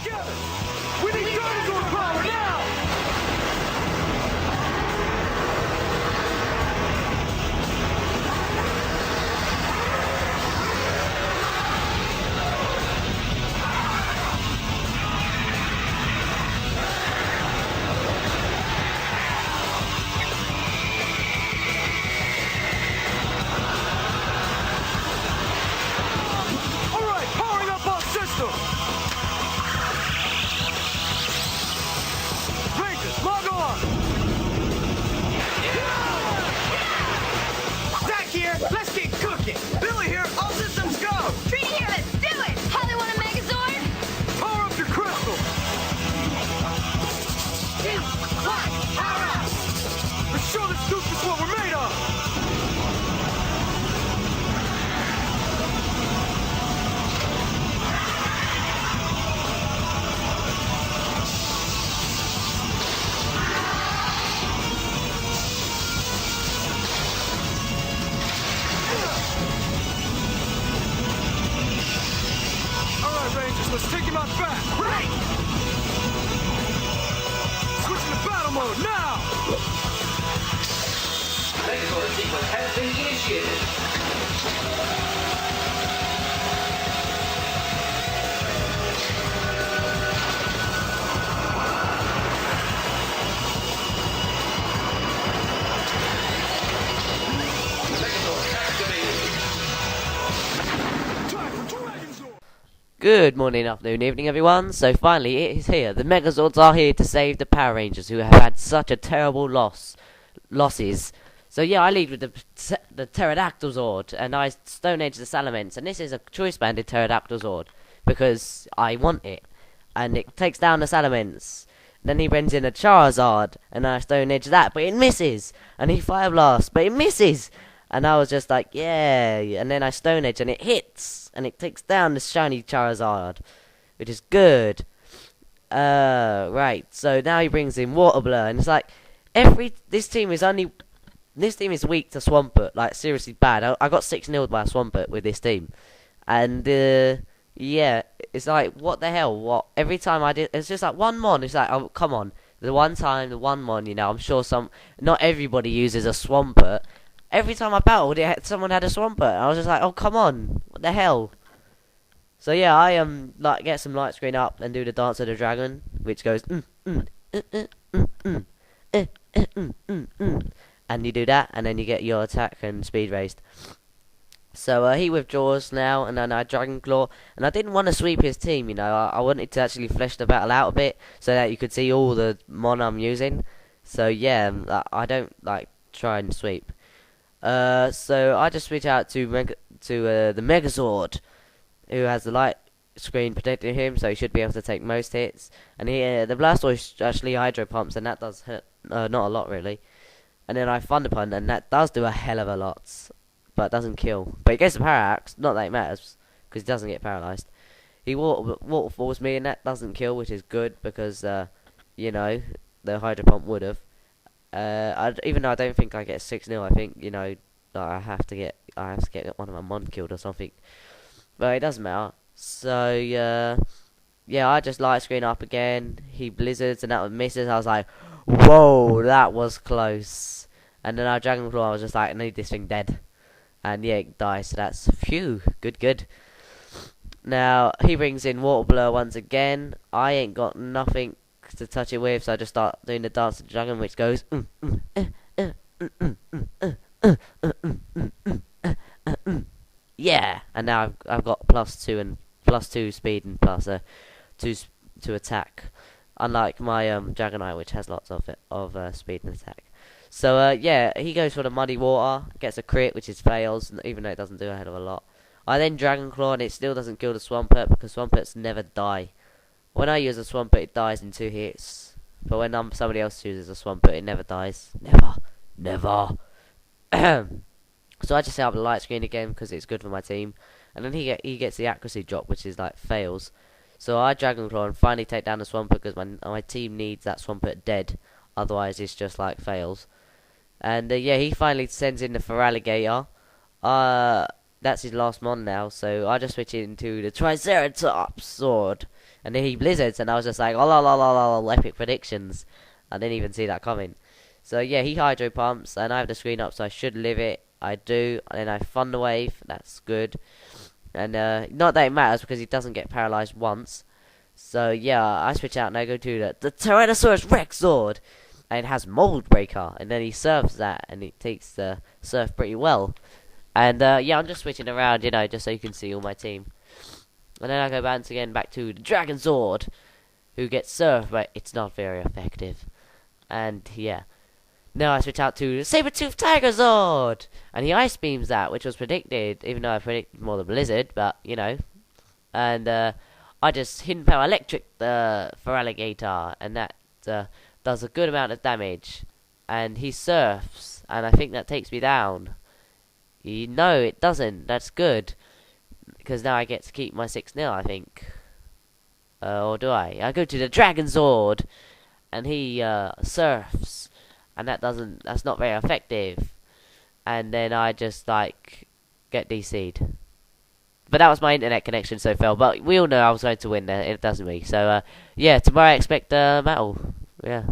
together! We need dinosaur power now! Alright, powering up our system! Rangers, log on! Zach here, let's get cooking! Billy here, all systems go! Trini here, let's do it! Holly want a Megazord? Power up your crystal! 2, 1, power up! Let's show this goof is what we're made of! Alright, Rangers, let's take him out back! Right! Switching to battle mode now! Megazord sequence has been initiated. Megazord activated. Time for Dragon Zord! Good morning, afternoon, evening, everyone. So finally, it is here. The Megazords are here to save the Power Rangers, who have had such a terrible losses. So yeah, I lead with the Pterodactyl Zord, and I Stone Edge the Salamence, and this is a choice banded Pterodactyl Zord because I want it, and it takes down the Salamence. Then he brings in a Charizard, and I Stone Edge that, but it misses, and he Fire Blast, but it misses. And I was just like, yeah. And then I Stone Edge and it hits. And it takes down the shiny Charizard. Which is good. Right. So now he brings in Water Blur. And it's like, this team is weak to Swampert. Like, seriously bad. I got 6-0'd by a Swampert with this team. And, yeah. It's like, what the hell? What? Every time I did, it's just like one mon. It's like, oh, come on. The one mon, you know. I'm sure not everybody uses a Swampert. Every time I battled, someone had a Swampert. I was just like, oh, come on. What the hell? So, yeah, I like get some light screen up and do the Dance of the Dragon, which goes, and you do that, and then you get your attack and speed raised. So, he withdraws now, and then I Dragon Claw, and I didn't want to sweep his team, you know. I wanted to actually flesh the battle out a bit, so that you could see all the mon I'm using. So, yeah, I don't, like, try and sweep. So I just switch out to the Megazord, who has the light screen protecting him, so he should be able to take most hits. And the Blastoise actually Hydro Pumps, and that does hurt, not a lot really. And then I Thunder Punch, and that does do a hell of a lot, but it doesn't kill. But it gets the Parallax, not that it matters, because it doesn't get paralyzed. He waterfalls me, and that doesn't kill, which is good, because, you know, the Hydro Pump would have. Even though I don't think I get 6-0, I think, you know, I have to get one of my mon killed or something. But it doesn't matter. So, yeah, I just light screen up again. He blizzards, and that one misses. I was like, whoa, that was close. And then our Dragon Claw, I was just like, I need this thing dead. And yeah, it dies, so that's, phew, good. Now, he brings in Water Blur once again. I ain't got nothing to touch it with, so I just start doing the Dance of the Dragon, which goes yeah, and now I've got +2 speed and plus 2 attack, unlike my Dragonite, which has lots of speed and attack. So yeah, he goes for the Muddy Water, gets a crit, which is fails, even though it doesn't do a hell of a lot. I then Dragon Claw, and it still doesn't kill the Swampert, because Swamperts never die. When I use a Swampert, it dies in 2 hits. But when somebody else uses a Swampert, it never dies. Never. So I just set up the light screen again, because it's good for my team. And then he gets the accuracy drop, which is like fails. So I Dragon Claw and finally take down the Swampert, because my team needs that Swampert dead. Otherwise it's just like fails. And yeah, he finally sends in the Feraligatr. That's his last mon now, so I just switch into the Triceratops Sword. and then he blizzards, and I was just like, oh la la la la la, epic predictions. I didn't even see that coming. So yeah, he hydro pumps, and I have the screen up, so I should live it. I do, and then I thunder wave. That's good, and not that it matters because he doesn't get paralyzed once. So yeah, I switch out and I go to the Tyrannosaurus Rex Zord, and it has Mold Breaker, and then he surfs that, and it takes the surf pretty well. And yeah, I'm just switching around, you know, just so you can see all my team. And then I go bounce again back to the Dragon Zord, who gets surfed, but it's not very effective. And yeah. Now I switch out to the Saber-Tooth Tiger Zord! And he ice beams that, which was predicted, even though I predicted more the blizzard, but, you know. And I just hidden power electric for Alligator, and that does a good amount of damage. And he surfs, and I think that takes me down. No, it doesn't. That's good. Because now I get to keep my 6-0, I think. Or do I? I go to the Dragon Zord, and he surfs. And that's not very effective. And then I just, like, get DC'd. But that was my internet connection, so fell. But we all know I was going to win there, doesn't we? So, yeah, tomorrow I expect battle. Yeah.